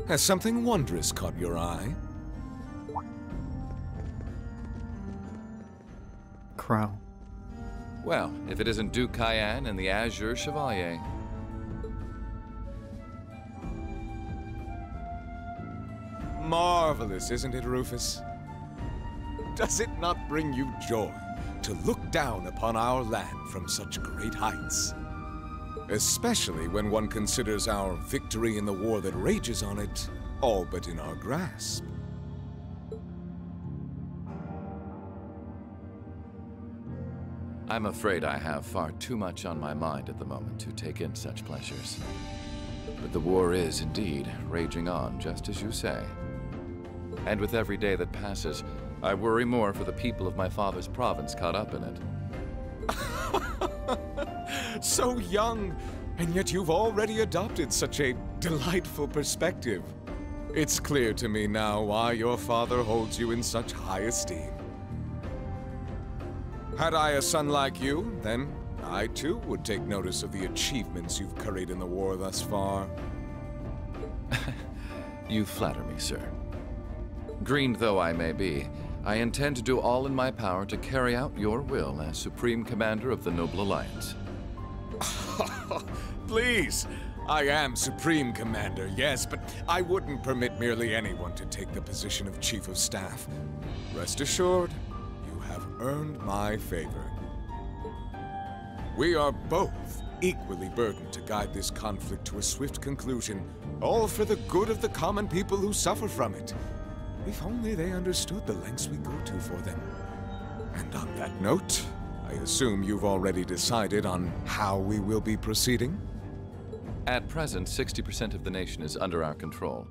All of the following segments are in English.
Has something wondrous caught your eye? Crow. Well, if it isn't Duke Cayenne and the Azure Chevalier. Marvelous, isn't it, Rufus? Does it not bring you joy to look down upon our land from such great heights? Especially when one considers our victory in the war that rages on it all but in our grasp. I'm afraid I have far too much on my mind at the moment to take in such pleasures. But the war is indeed raging on, just as you say. And with every day that passes, I worry more for the people of my father's province caught up in it. So young, and yet you've already adopted such a delightful perspective. It's clear to me now why your father holds you in such high esteem. Had I a son like you, then I too would take notice of the achievements you've curried in the war thus far. You flatter me, sir. Green though I may be, I intend to do all in my power to carry out your will as Supreme Commander of the Noble Alliance. Please, I am Supreme Commander, yes, but I wouldn't permit merely anyone to take the position of Chief of Staff. Rest assured, you have earned my favor. We are both equally burdened to guide this conflict to a swift conclusion, all for the good of the common people who suffer from it. If only they understood the lengths we go to for them. And on that note, I assume you've already decided on how we will be proceeding? At present, 60% of the nation is under our control.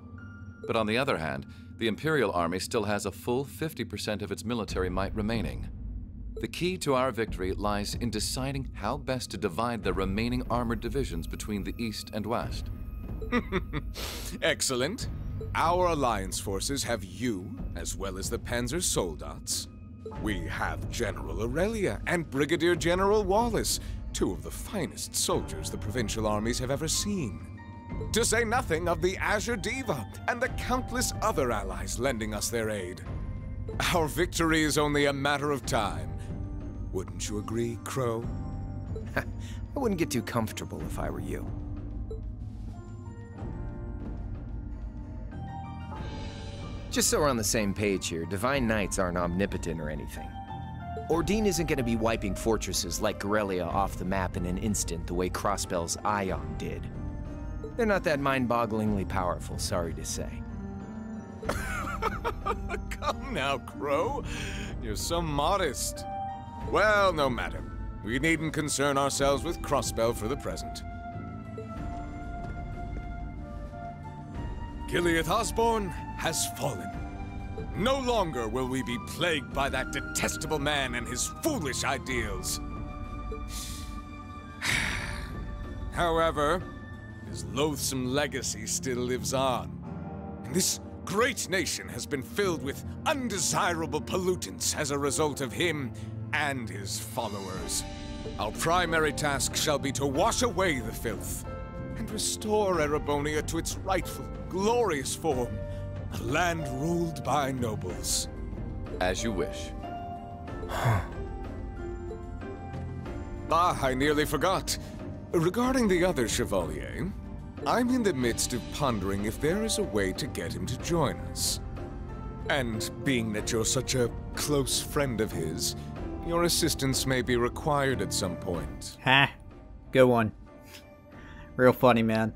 But on the other hand, the Imperial Army still has a full 50% of its military might remaining. The key to our victory lies in deciding how best to divide the remaining armored divisions between the East and West. Excellent. Our alliance forces have you, as well as the Panzer Soldats. We have General Aurelia and Brigadier General Wallace, two of the finest soldiers the provincial armies have ever seen. To say nothing of the Azure Diva and the countless other allies lending us their aid. Our victory is only a matter of time. Wouldn't you agree, Crow? I wouldn't get too comfortable if I were you. Just so we're on the same page here, Divine Knights aren't omnipotent or anything. Ordine isn't going to be wiping fortresses like Corellia off the map in an instant the way Crossbell's Ion did. They're not that mind-bogglingly powerful, sorry to say. Come now, Crow. You're so modest. Well, no matter. We needn't concern ourselves with Crossbell for the present. Gilead Osborne has fallen. No longer will we be plagued by that detestable man and his foolish ideals. However, his loathsome legacy still lives on. And this great nation has been filled with undesirable pollutants as a result of him and his followers. Our primary task shall be to wash away the filth and restore Erebonia to its rightful, glorious form. A land ruled by nobles. As you wish. I nearly forgot. Regarding the other Chevalier, I'm in the midst of pondering if there is a way to get him to join us. And being that you're such a close friend of his, your assistance may be required at some point. Ha! Good one. Real funny, man.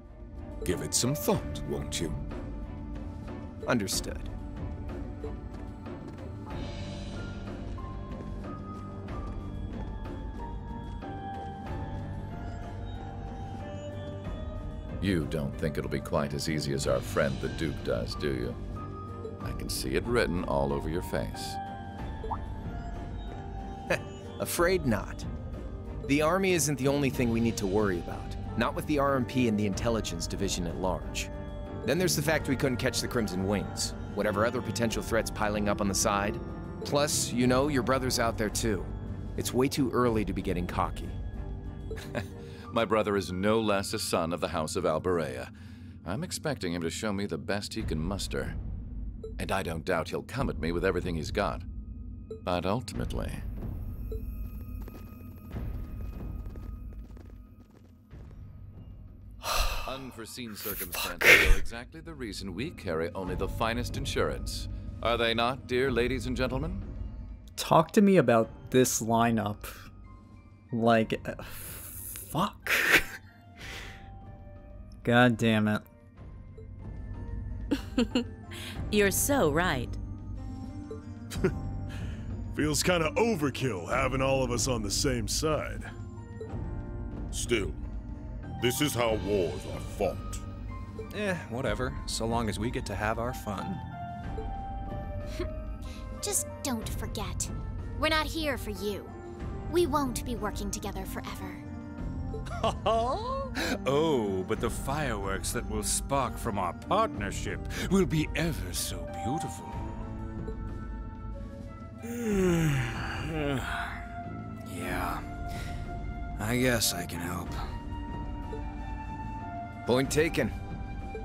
Give it some thought, won't you? Understood. You don't think it'll be quite as easy as our friend the Duke does, do you? I can see it written all over your face. Afraid not. The army isn't the only thing we need to worry about. Not with the RMP and the intelligence division at large. Then there's the fact we couldn't catch the Crimson Wings. Whatever other potential threats piling up on the side. Plus, you know, your brother's out there too. It's way too early to be getting cocky. My brother is no less a son of the House of Alberea. I'm expecting him to show me the best he can muster. And I don't doubt he'll come at me with everything he's got. But ultimately... Unforeseen circumstances are exactly the reason we carry only the finest insurance. Are they not, dear ladies and gentlemen? Talk to me about this lineup. Like, fuck. God damn it. You're so right. Feels kind of overkill having all of us on the same side. Still, this is how wars are fought. Whatever, so long as we get to have our fun. Just don't forget, we're not here for you. We won't be working together forever. Oh, but the fireworks that will spark from our partnership will be ever so beautiful. Yeah, I guess I can help. Point taken.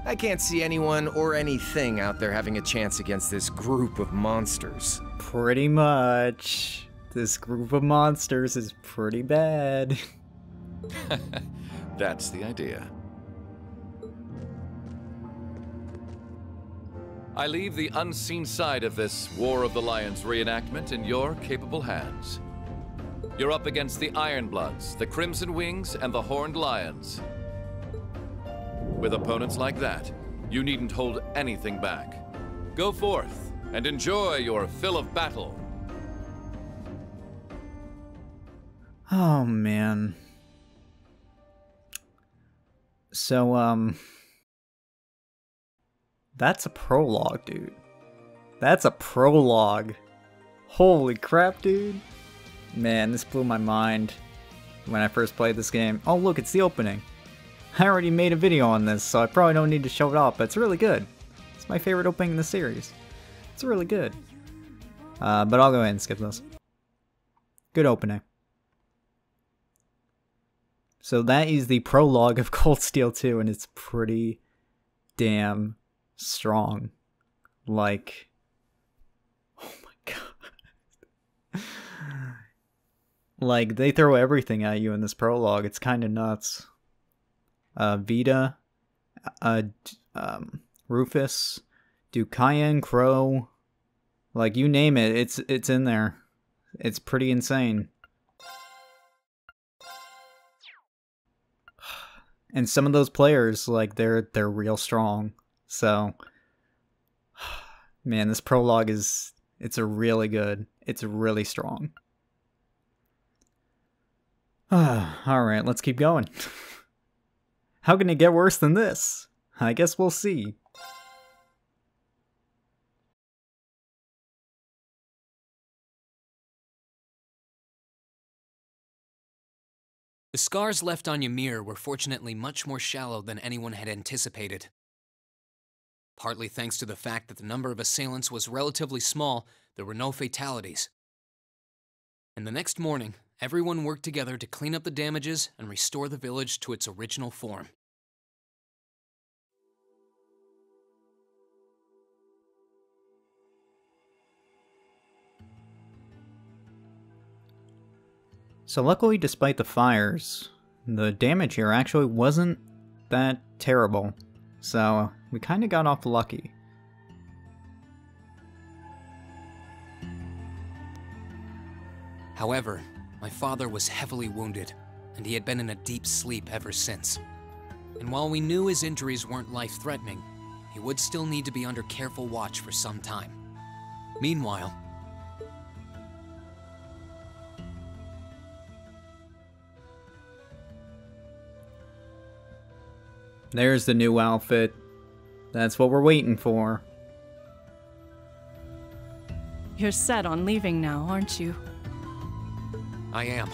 I can't see anyone or anything out there having a chance against this group of monsters. Pretty much. This group of monsters is pretty bad. That's the idea. I leave the unseen side of this War of the Lions reenactment in your capable hands. You're up against the Ironbloods, the Crimson Wings, and the Horned Lions. With opponents like that, you needn't hold anything back. Go forth and enjoy your fill of battle. Oh, man. So, that's a prologue, dude. That's a prologue. Holy crap, dude. Man, this blew my mind when I first played this game. Oh, look, it's the opening. I already made a video on this, so I probably don't need to show it off, but it's really good. It's my favorite opening in the series. It's really good. But I'll go ahead and skip this. Good opening. So that is the prologue of Cold Steel 2, and it's pretty damn strong. Like, oh my god. Like, they throw everything at you in this prologue. It's kind of nuts. Vita, Rufus, Dukayan, Crow, like, you name it, it's in there. It's pretty insane. And some of those players, like, they're real strong. So, man, this prologue it's really good. It's really strong. Alright, let's keep going. How can it get worse than this? I guess we'll see. The scars left on Ymir were fortunately much more shallow than anyone had anticipated. Partly thanks to the fact that the number of assailants was relatively small, there were no fatalities. And the next morning, everyone worked together to clean up the damages and restore the village to its original form. So luckily, despite the fires, the damage here actually wasn't that terrible. So we kind of got off lucky. However, my father was heavily wounded, and he had been in a deep sleep ever since. And while we knew his injuries weren't life-threatening, he would still need to be under careful watch for some time. Meanwhile, there's the new outfit. That's what we're waiting for. You're set on leaving now, aren't you? I am.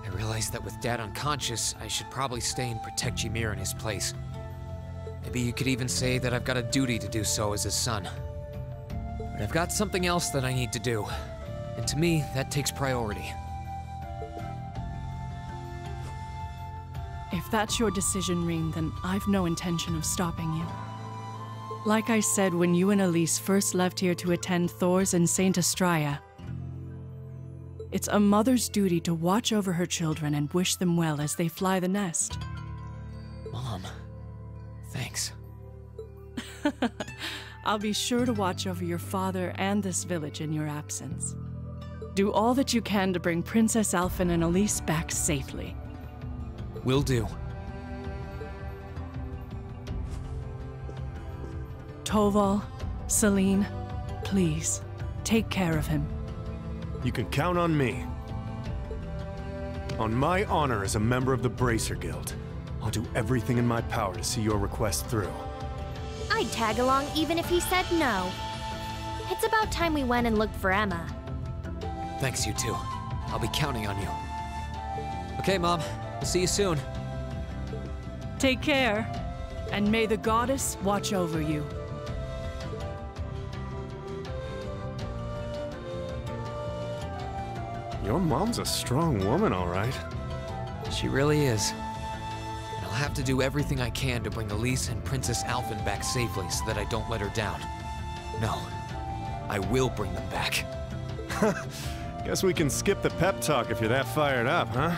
I realize that with Dad unconscious, I should probably stay and protect Ymir in his place. Maybe you could even say that I've got a duty to do so as his son. But I've got something else that I need to do. And to me, that takes priority. If that's your decision, Reen, then I've no intention of stopping you. Like I said when you and Elise first left here to attend Thor's and Saint Astraea, it's a mother's duty to watch over her children and wish them well as they fly the nest. Mom, thanks. I'll be sure to watch over your father and this village in your absence. Do all that you can to bring Princess Alphen and Elise back safely. Will do. Toval, Celine, please, take care of him. You can count on me. On my honor as a member of the Bracer Guild, I'll do everything in my power to see your request through. I'd tag along even if he said no. It's about time we went and looked for Emma. Thanks, you two. I'll be counting on you. Okay, Mom. We'll see you soon. Take care, and may the goddess watch over you. Your mom's a strong woman, all right. She really is. And I'll have to do everything I can to bring Elise and Princess Alphen back safely so that I don't let her down. No, I will bring them back. Guess we can skip the pep talk if you're that fired up, huh?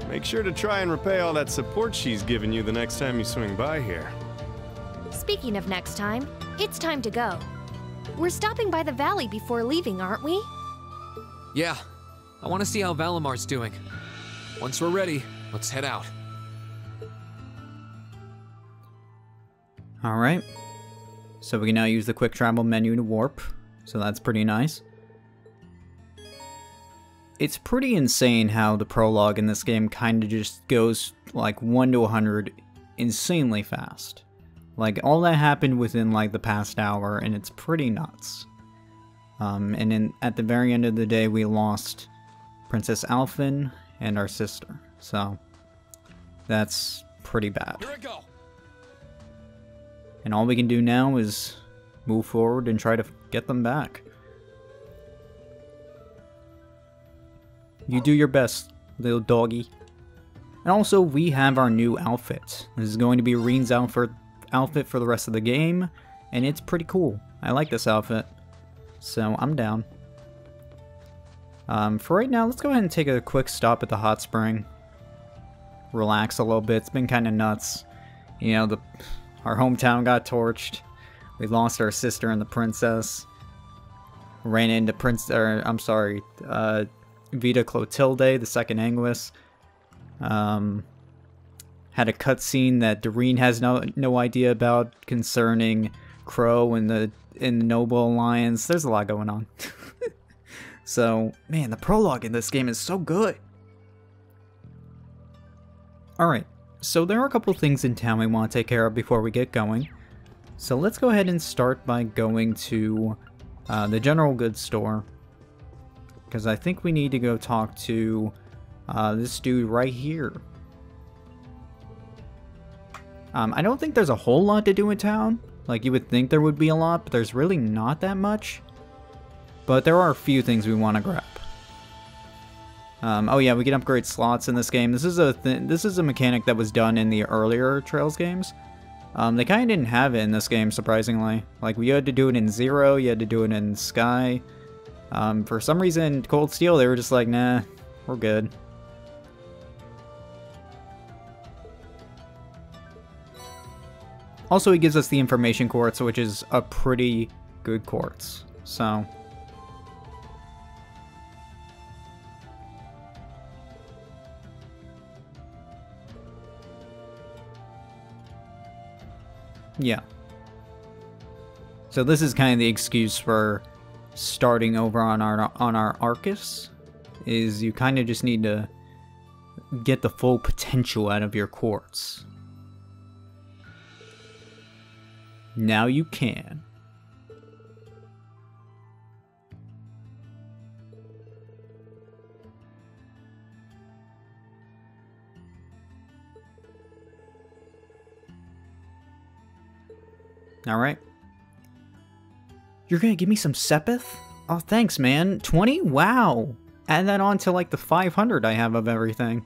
Make sure to try and repay all that support she's given you the next time you swing by here. Speaking of next time, it's time to go. We're stopping by the valley before leaving, aren't we? Yeah, I want to see how Valamar's doing. Once we're ready, let's head out. Alright. So we can now use the quick travel menu to warp. So that's pretty nice. It's pretty insane how the prologue in this game kind of just goes like 1 to 100 insanely fast. Like all that happened within like the past hour, and it's pretty nuts. And then at the very end of the day, we lost Princess Alphen and our sister. So that's pretty bad. Here I go. And all we can do now is move forward and try to get them back. You do your best, little doggy. And also, we have our new outfit. This is going to be Reen's outfit for the rest of the game, and it's pretty cool. I like this outfit, so I'm down. For right now, let's go ahead and take a quick stop at the hot spring. Relax a little bit. It's been kind of nuts. You know, our hometown got torched. We lost our sister and the princess. Ran into Vita Clotilde, the second Anguis. Had a cutscene that Doreen has no idea about concerning Crow and the Noble Alliance. There's a lot going on. So, man, the prologue in this game is so good. Alright, so there are a couple things in town we want to take care of before we get going. So let's go ahead and start by going to the general goods store. Because I think we need to go talk to this dude right here. I don't think there's a whole lot to do in town. Like, you would think there would be a lot, but there's really not that much. But there are a few things we want to grab. Oh yeah, we can upgrade slots in this game. This is a mechanic that was done in the earlier Trails games. They kind of didn't have it in this game, surprisingly. Like, you had to do it in Zero, you had to do it in Sky. For some reason, Cold Steel, they were just like, nah, we're good. Also, he gives us the information quartz, which is a pretty good quartz. So, yeah. So this is kind of the excuse for starting over on our Arcus, is you kind of just need to get the full potential out of your quartz. Now you can. Alright. You're gonna give me some Sepith? Oh, thanks, man. 20? Wow! Add that on to like the 500 I have of everything.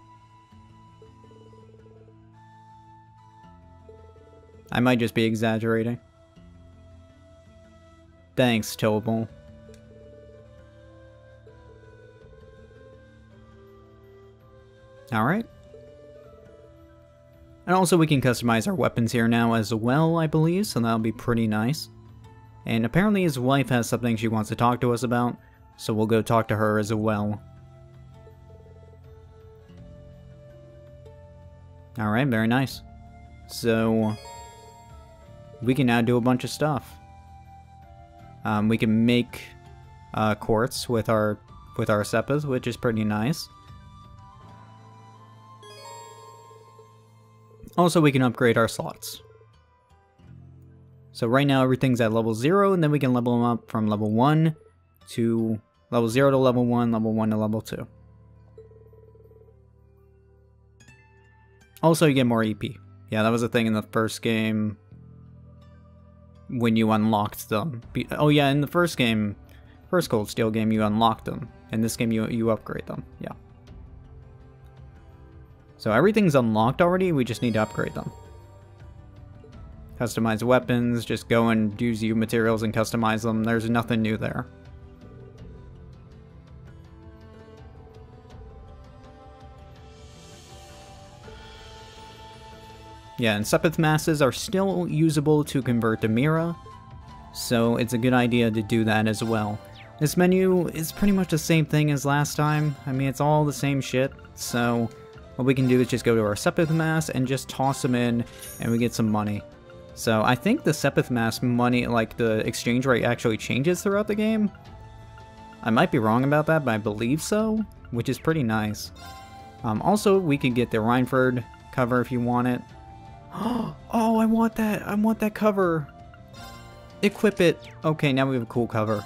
I might just be exaggerating. Thanks, Tobal. Alright. And also we can customize our weapons here now as well, I believe, so that'll be pretty nice. And apparently his wife has something she wants to talk to us about, so we'll go talk to her as well. Alright, very nice. So, we can now do a bunch of stuff. We can make quartz with our seppas, which is pretty nice. Also, we can upgrade our slots. So right now everything's at level 0, and then we can level them up from level 1 to level 0 to level 1, level 1 to level 2. Also, you get more EP. Yeah, that was a thing in the first game when you unlocked them. Oh yeah, in the first game, first Cold Steel game, you unlocked them. In this game, you upgrade them. Yeah. So everything's unlocked already, we just need to upgrade them. Customize weapons, just go and use U materials and customize them. There's nothing new there. Yeah, and Sepith masses are still usable to convert to Mira, so it's a good idea to do that as well. This menu is pretty much the same thing as last time. I mean, it's all the same shit, so what we can do is just go to our Sepith mass and just toss them in, and we get some money. So I think the Sepith mass money, like the exchange rate, actually changes throughout the game. I might be wrong about that, but I believe so, which is pretty nice. Also, we can get the Rhineford cover if you want it. Oh, I want that! I want that cover! Equip it! Okay, now we have a cool cover.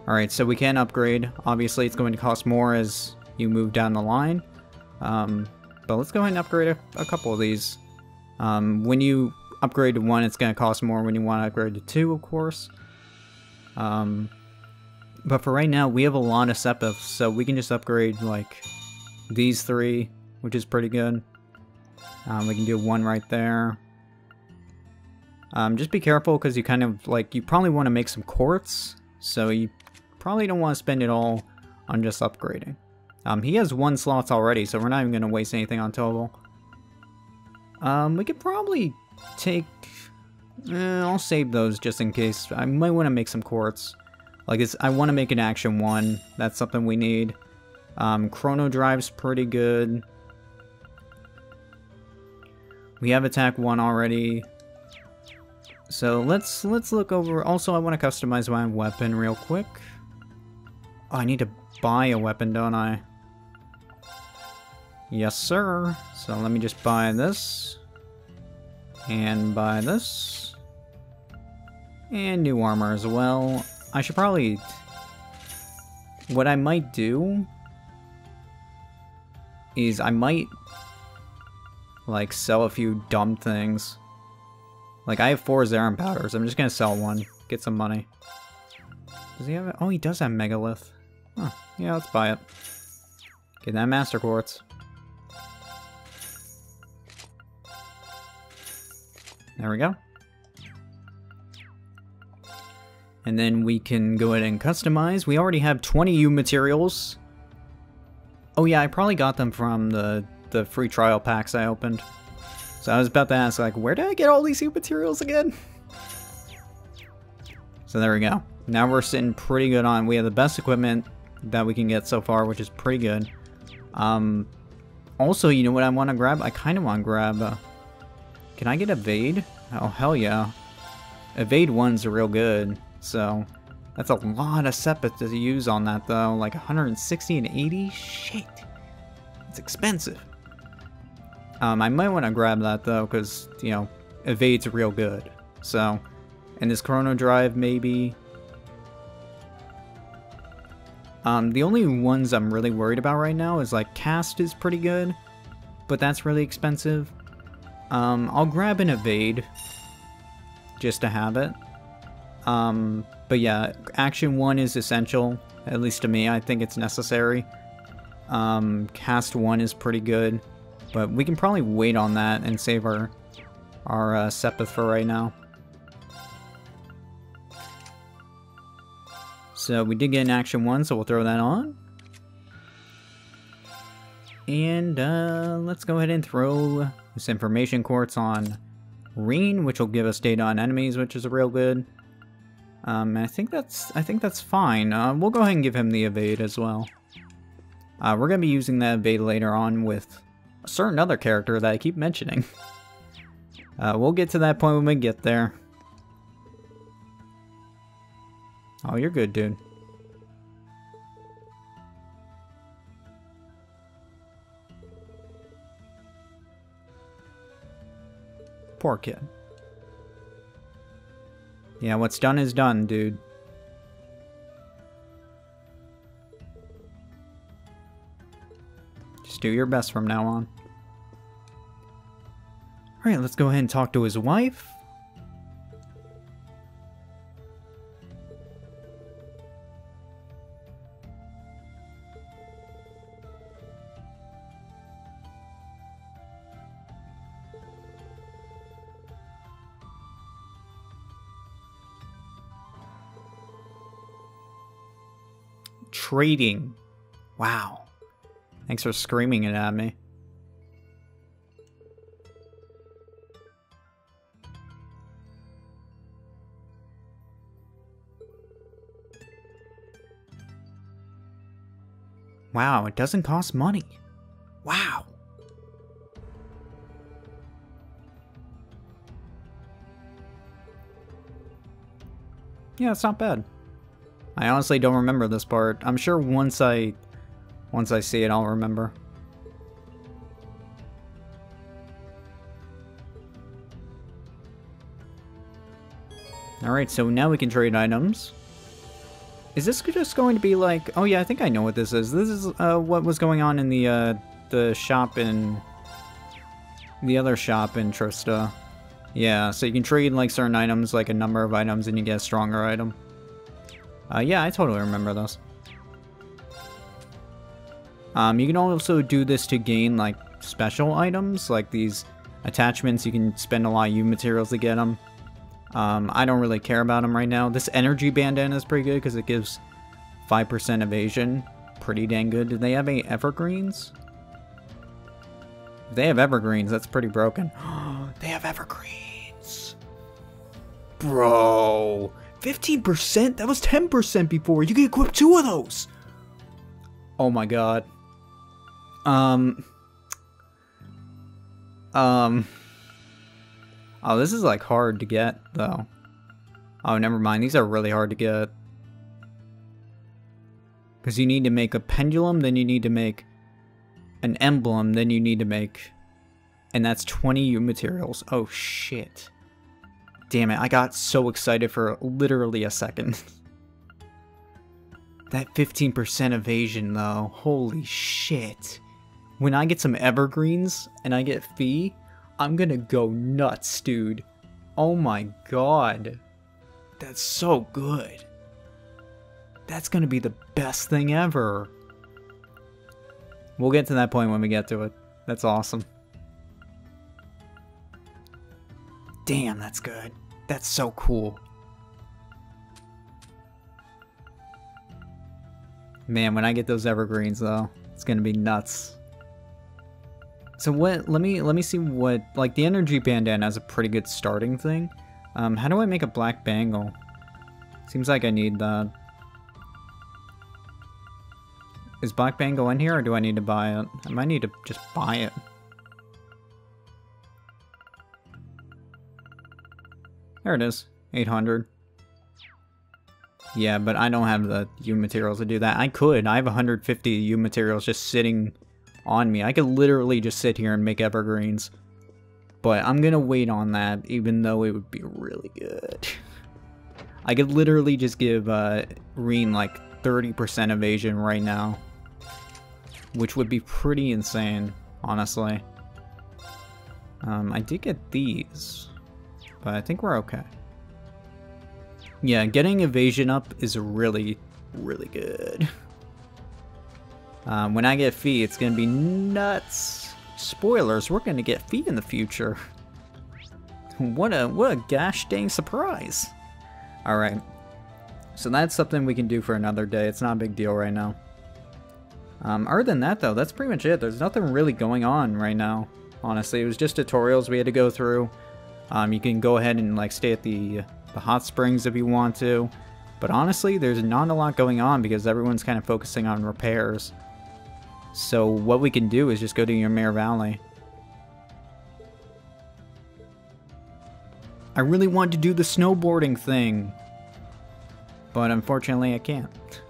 Alright, so we can upgrade. Obviously, it's going to cost more as you move down the line. But let's go ahead and upgrade a couple of these. When you upgrade to 1, it's going to cost more when you want to upgrade to 2, of course. But for right now, we have a lot of Sepiths, so we can just upgrade, like, these 3, which is pretty good. We can do 1 right there. Just be careful, because you kind of, like, you probably want to make some quartz, so you probably don't want to spend it all on just upgrading. He has 1 slots already, so we're not even going to waste anything on Tobal. We could probably take... I'll save those just in case. I might want to make some quartz. Like, I want to make an action 1. That's something we need. Chrono Drive's pretty good. We have attack 1 already. So let's look over. Also, I want to customize my weapon real quick. Oh, I need to buy a weapon, don't I? Yes, sir. So let me just buy this. And buy this. And new armor as well. I should probably... What I might do is I might, like, sell a few dumb things. Like, I have 4 Zarin powders. I'm just gonna sell 1. Get some money. Does he have it? Oh, he does have Megalith. Huh. Yeah, let's buy it. Get that Master Quartz. There we go. And then we can go ahead and customize. We already have 20 U materials. Oh yeah, I probably got them from the free trial packs I opened. So I was about to ask, like, where did I get all these U materials again? So there we go. Now we're sitting pretty good on. We have the best equipment that we can get so far, which is pretty good. Also, you know what I want to grab? I kind of want to grab... Can I get Evade? Oh, hell yeah. Evade 1's real good, so... That's a lot of Sepith to use on that, though. Like 160 and 80? Shit. It's expensive. I might want to grab that, though, because, you know, Evade's real good. So, and this Chrono Drive, maybe... the only ones I'm really worried about right now is, like, Cast is pretty good, but that's really expensive. I'll grab an Evade, just to have it. But yeah, Action 1 is essential, at least to me. I think it's necessary. Cast 1 is pretty good, but we can probably wait on that and save our our Sepith for right now. So we did get an action 1, so we'll throw that on. And let's go ahead and throw this information quartz on Reen, which will give us data on enemies, which is real good. I think that's fine. We'll go ahead and give him the evade as well. We're gonna be using that evade later on with a certain other character that I keep mentioning. We'll get to that point when we get there. Oh, you're good, dude. Poor kid. Yeah, what's done is done, dude. Just do your best from now on. Alright, let's go ahead and talk to his wife. Trading. Wow. Thanks for screaming it at me. Wow, it doesn't cost money. Wow. Yeah, it's not bad. I honestly don't remember this part. I'm sure once I see it, I'll remember. Alright, so now we can trade items. Is this just going to be like... Oh yeah, I think I know what this is. This is what was going on in the shop in... the other shop in Trista. Yeah, so you can trade like certain items, like a number of items, and you get a stronger item. Yeah, I totally remember this. You can also do this to gain, like, special items, like these attachments. You can spend a lot of U materials to get them. I don't really care about them right now. This energy bandana is pretty good because it gives 5% evasion. Pretty dang good. Do they have any evergreens? If they have evergreens, that's pretty broken. They have evergreens. Bro. 15%? That was 10% before. You can equip 2 of those. Oh my god. Oh, this is like hard to get though. Oh, never mind. These are really hard to get. Because you need to make a pendulum, then you need to make an emblem, then you need to make... And that's 20 U materials. Oh shit. Damn it, I got so excited for literally a second. That 15% evasion though, holy shit. When I get some evergreens and I get Fee, I'm gonna go nuts, dude. Oh my god. That's so good. That's gonna be the best thing ever. We'll get to that point when we get to it. That's awesome. Damn, that's good. That's so cool. Man, when I get those evergreens though, it's gonna be nuts. So what, let me see what, like the energy bandana has a pretty good starting thing. How do I make a black bangle? Seems like I need that. Is black bangle in here or do I need to buy it? I might need to just buy it. There it is, 800. Yeah, but I don't have the U materials to do that. I could. I have 150 U materials just sitting on me. I could literally just sit here and make evergreens. But I'm gonna wait on that, even though it would be really good. I could literally just give Reen like 30% evasion right now. Which would be pretty insane, honestly. I did get these. But I think we're okay. Yeah, getting evasion up is really, really good. When I get Fee, it's gonna be nuts. Spoilers, we're gonna get Fee in the future. What a gosh dang surprise. Alright. So that's something we can do for another day. It's not a big deal right now. Other than that, though, that's pretty much it. There's nothing really going on right now. Honestly, it was just tutorials we had to go through. You can go ahead and like stay at the hot springs if you want to. But honestly, there's not a lot going on because everyone's kind of focusing on repairs. So what we can do is just go to Ymir Valley. I really wanted to do the snowboarding thing, but unfortunately I can't.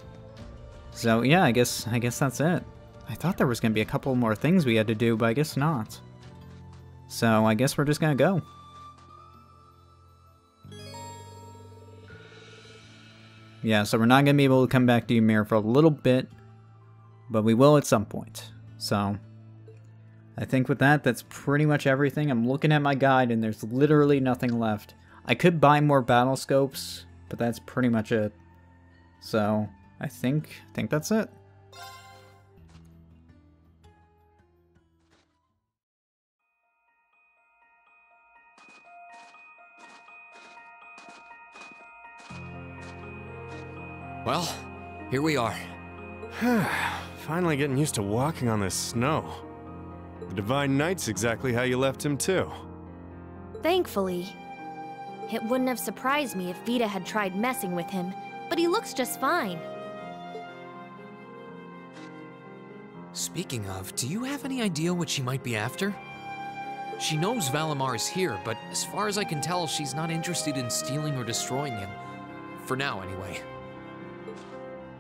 So yeah, I guess that's it. I thought there was gonna be a couple more things we had to do, but I guess not. So I guess we're just gonna go. Yeah, so we're not gonna be able to come back to Ymir for a little bit, but we will at some point. So I think with that, that's pretty much everything. I'm looking at my guide and there's literally nothing left. I could buy more battle scopes, but that's pretty much it. So I think that's it. Well, here we are. Finally getting used to walking on this snow. The Divine Knight's exactly how you left him, too. Thankfully. It wouldn't have surprised me if Vita had tried messing with him, but he looks just fine. Speaking of, do you have any idea what she might be after? She knows Valimar is here, but as far as I can tell, she's not interested in stealing or destroying him. For now, anyway.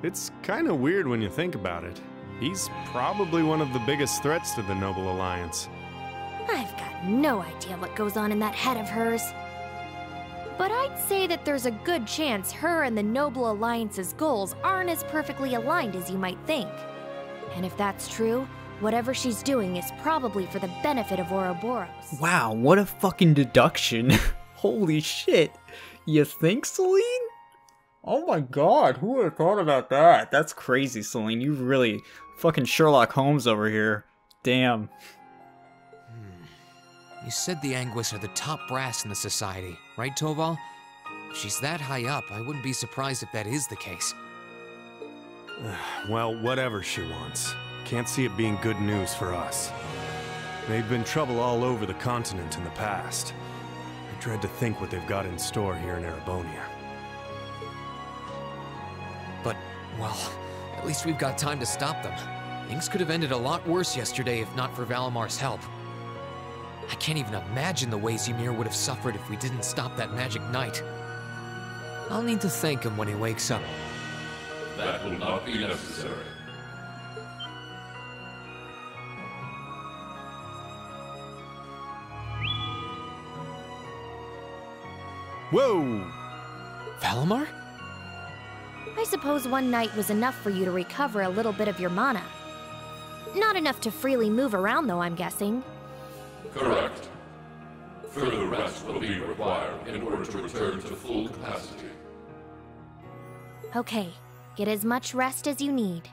It's kind of weird when you think about it. He's probably one of the biggest threats to the Noble Alliance. I've got no idea what goes on in that head of hers. But I'd say that there's a good chance her and the Noble Alliance's goals aren't as perfectly aligned as you might think. And if that's true, whatever she's doing is probably for the benefit of Ouroboros. Wow, what a fucking deduction. Holy shit. You think, Celine? Oh my god, who would have thought about that? That's crazy, Celine. You really fucking Sherlock Holmes over here. Damn. You said the Anguis are the top brass in the society, right, Toval? If she's that high up, I wouldn't be surprised if that is the case. Well, whatever she wants. Can't see it being good news for us. They've been trouble all over the continent in the past. I dread to think what they've got in store here in Erebonia. But, well, at least we've got time to stop them. Things could have ended a lot worse yesterday if not for Valimar's help. I can't even imagine the ways Ymir would have suffered if we didn't stop that magic knight. I'll need to thank him when he wakes up. That will not be necessary. Whoa! Valimar? I suppose one night was enough for you to recover a little bit of your mana. Not enough to freely move around, though, I'm guessing. Correct. Further rest will be required in order to return to full capacity. Okay, get as much rest as you need.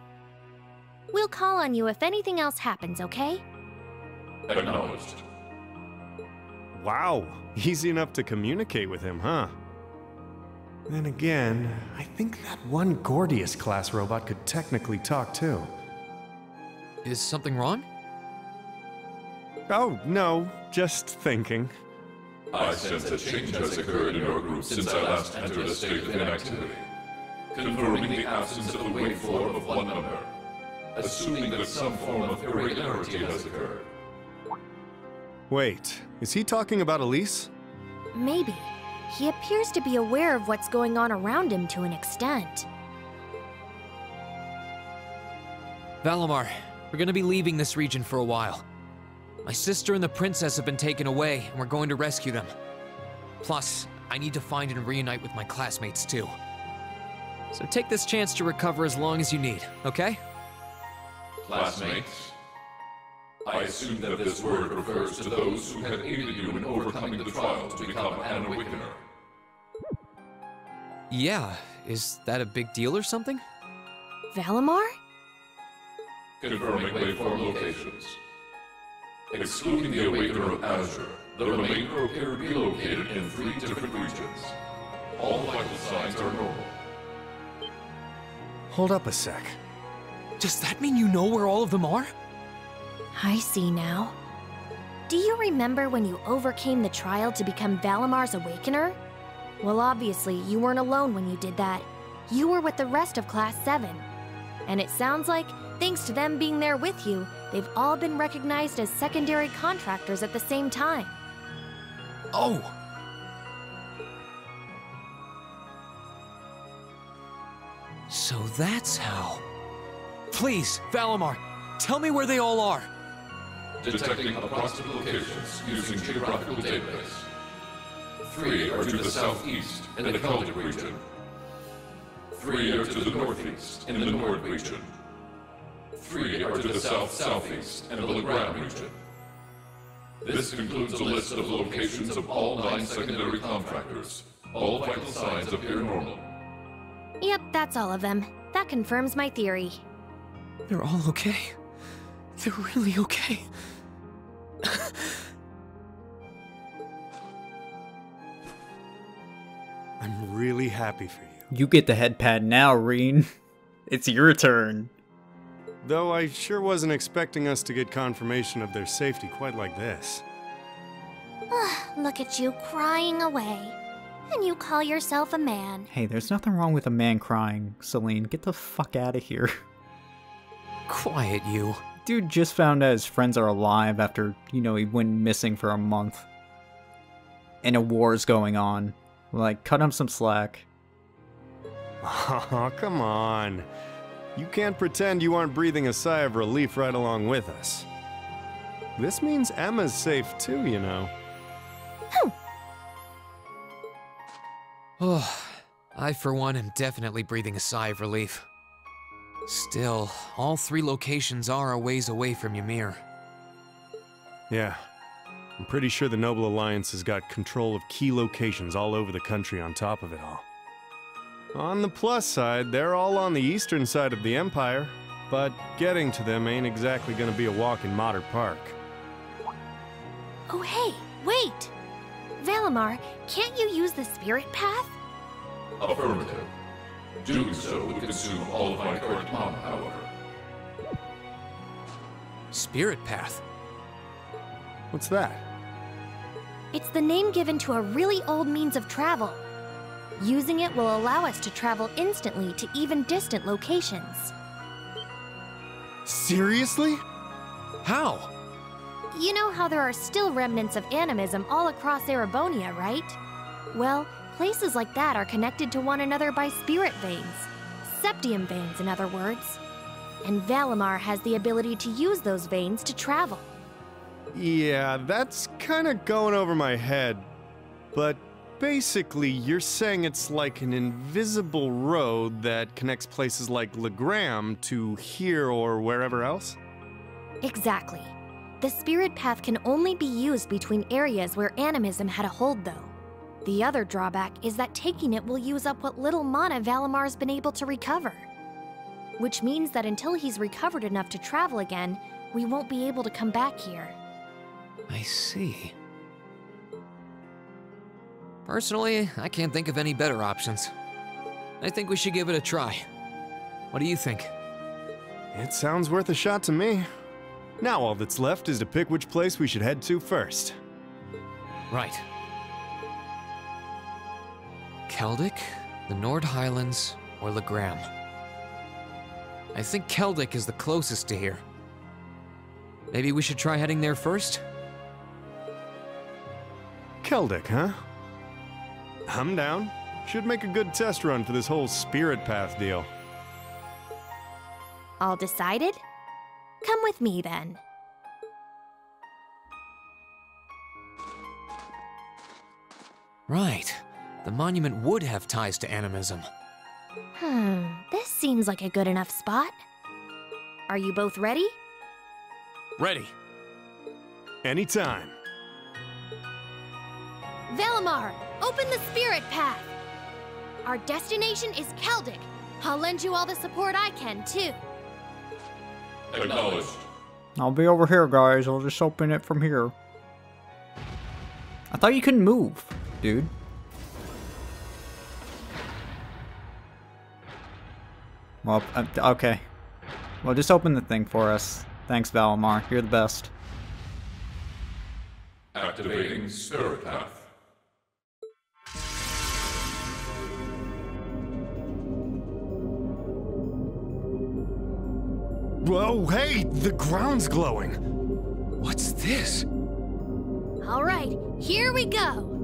We'll call on you if anything else happens, okay? Acknowledged. Wow, easy enough to communicate with him, huh? Then again, I think that one Gordius-class robot could technically talk too. Is something wrong? Oh, no, just thinking. I sense a change has occurred in your group since I last entered a state of inactivity, confirming the absence of the waveform of one number, assuming that some form of irregularity has occurred. Wait, is he talking about Elise? Maybe. He appears to be aware of what's going on around him to an extent. Valimar, we're gonna be leaving this region for a while. My sister and the princess have been taken away, and we're going to rescue them. Plus, I need to find and reunite with my classmates too. So take this chance to recover as long as you need, okay? Classmates? I assume that this word refers to those who have aided you in overcoming the trial to become an Awakener. Yeah, is that a big deal or something? Valimar? Confirming waveform locations. Excluding the Awakener of Azure, The remainder appear to be located in 3 different regions. All vital signs are normal. Hold up a sec. Does that mean you know where all of them are? I see now. Do you remember when you overcame the trial to become Valamar's Awakener? Well, obviously, you weren't alone when you did that. You were with the rest of Class VII. And it sounds like, thanks to them being there with you, they've all been recognized as secondary contractors at the same time. Oh! So that's how... Please, Valimar, tell me where they all are! Detecting approximate locations using geographical database. 3 are to the southeast in the Celtic region. 3 are to the northeast in the Nord region. 3 are to the south-southeast in the Legram region. This concludes a list of locations of all 9 secondary contractors. All vital signs appear normal. Yep, that's all of them. That confirms my theory. They're all okay. They're really okay. I'm really happy for you. You get the head pad now, Reen. It's your turn. Though I sure wasn't expecting us to get confirmation of their safety quite like this. Look at you crying away. And you call yourself a man. Hey, there's nothing wrong with a man crying, Celine. Get the fuck out of here. Quiet, you. Dude just found out his friends are alive after, he went missing for a month. And a war's going on. Like, cut him some slack. Oh, come on. You can't pretend you aren't breathing a sigh of relief right along with us. This means Emma's safe too, you know. Oh, I for one am definitely breathing a sigh of relief. Still, all 3 locations are a ways away from Ymir. Yeah. I'm pretty sure the Noble Alliance has got control of key locations all over the country on top of it all. On the plus side, they're all on the eastern side of the Empire, but getting to them ain't exactly gonna be a walk in Motter Park. Oh hey, wait! Valimar, can't you use the spirit path? Affirmative. Doing so would consume all of my current mana, however. Spirit path? What's that? It's the name given to a really old means of travel. Using it will allow us to travel instantly to even distant locations. Seriously? How? You know how there are still remnants of animism all across Erebonia, right? Well, places like that are connected to one another by spirit veins. Septium veins, in other words. And Valimar has the ability to use those veins to travel. Yeah, that's kinda going over my head. But basically, you're saying it's like an invisible road that connects places like Legram to here or wherever else? Exactly. The spirit path can only be used between areas where animism had a hold, though. The other drawback is that taking it will use up what little mana Valamar's been able to recover. Which means that until he's recovered enough to travel again, we won't be able to come back here. I see. Personally, I can't think of any better options. I think we should give it a try. What do you think? It sounds worth a shot to me. Now all that's left is to pick which place we should head to first. Right. Celtic, the Nord Highlands, or Legram. I think Celtic is the closest to here. Maybe we should try heading there first? Celtic, huh? I'm down. Should make a good test run for this whole spirit path deal. All decided? Come with me, then. Right. The monument would have ties to animism. This seems like a good enough spot. Are you both ready? Ready. Anytime. Valimar, open the spirit path! Our destination is Celtic. I'll lend you all the support I can, too. Acknowledged. I'll be over here, guys. I'll just open it from here. I thought you couldn't move, dude. Well, okay. Well, just open the thing for us. Thanks, Valimar. You're the best. Activating Spirit Path. Whoa, hey! The ground's glowing! What's this? All right, here we go.